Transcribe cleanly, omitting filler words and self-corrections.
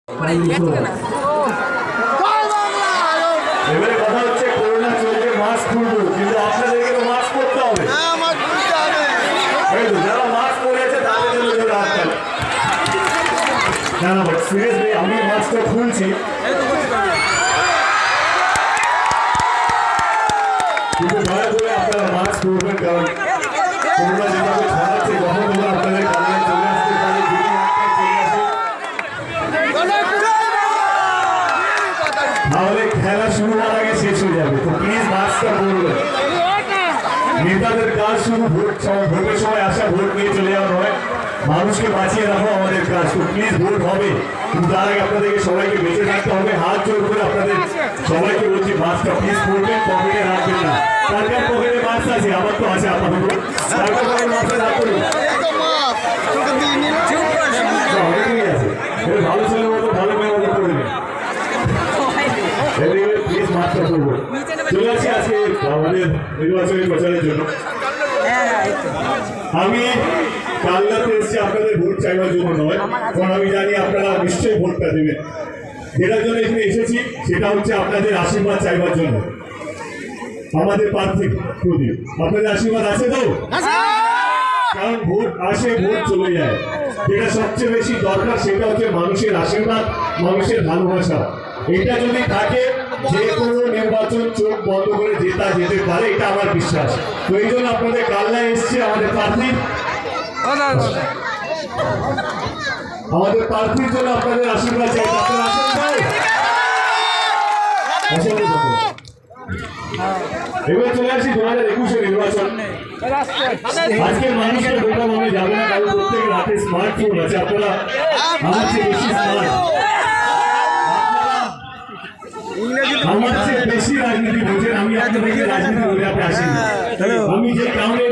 এবারে কথা হচ্ছে করোনা চলছে, মাস্ক খুলবো, কিন্তু আপনাদেরকে তো মাস্ক করতে হবে। যারা মাস্ক পরেছে তাদের জন্য জোরে হাত তালি। না না বাট সিরিয়াসলি আমি মাস্কটা খুলছি, কিন্তু দয়া করে আপনারা মাস্ক পরবেন, কারণ করোনা যেভাবে ছড়াচ্ছে কখন তোমরা আপনাদের কারণে চলে আসতে পারে, যদি তাহলে খেলা শুরু হওয়ার আগে শেষ হয়ে যাবে। তো প্লিজ মাস্কটা পরবেন। নেতাদের কাজ শুধু ভোটের সময় আসা, ভোট নিয়ে চলে যাওয়া নয়, মানুষকে বাঁচিয়ে রাখা আমাদের কাজ। তো প্লিজ ভোট হবে, কিন্তু তার আগে আপনাদেরকে সবাইকে বেঁচে থাকতে হবে। হাত জোর করে আপনাদের সবাইকে বলছি মাস্কটা প্লিজ পরবেন, পকেটে রাখবেন না। কার কার পকেটে মাস্ক আছে? আমার তো আছে আপাতত। কার কার পকেটে মাস্ক রাখবেন? অনেকেই আছে। ভালো ছেলের মতো ভালো মেয়ের মতো করবেন। প্লিজ মাস্কটা করবো। চলে আসি আজকে আমাদের নির্বাচনী প্রচারের জন্য। আমি কালনাতে এসেছি আপনাদের ভোট চাইবার জন্য নয়, কারণ আমি জানি আপনারা নিশ্চয়ই ভোটটা দেবেন। যেটার জন্য এখানে এসেছি সেটা হচ্ছে আপনাদের আশীর্বাদ চাইবার জন্য। আমাদের প্রার্থী প্রতি আপনাদের আশীর্বাদ আছে তো? কারণ ভোট আসে, ভোট চলে যায়। যেটা সবচেয়ে বেশি দরকার সেটা হচ্ছে মানুষের আশীর্বাদ, মানুষের ভালোবাসা। এটা যদি থাকে যে কোনো নির্বাচন চোখ বন্ধ করে জেতা যেতে পারে, এটা আমার বিশ্বাস। তো এই জন্য আপনাদের কালনায় এসছে আমাদের প্রার্থীর জন্য আপনাদের আশীর্বাদ চাই। আপনারা আসেন ভাই। এবার চলে আসি 2021 নির্বাচন। আজকের মানুষের গোটা মনে যাবে না, কারণ প্রত্যেকের হাতে স্মার্টফোন আছে। আপনারা আমার চেয়ে বেশি স্মার্ট, আমার চেয়ে বেশি রাজনীতি বোঝেন। আমি আপনাদেরকে রাজনীতি বলে আপনি আসেন। আমি যে কারণে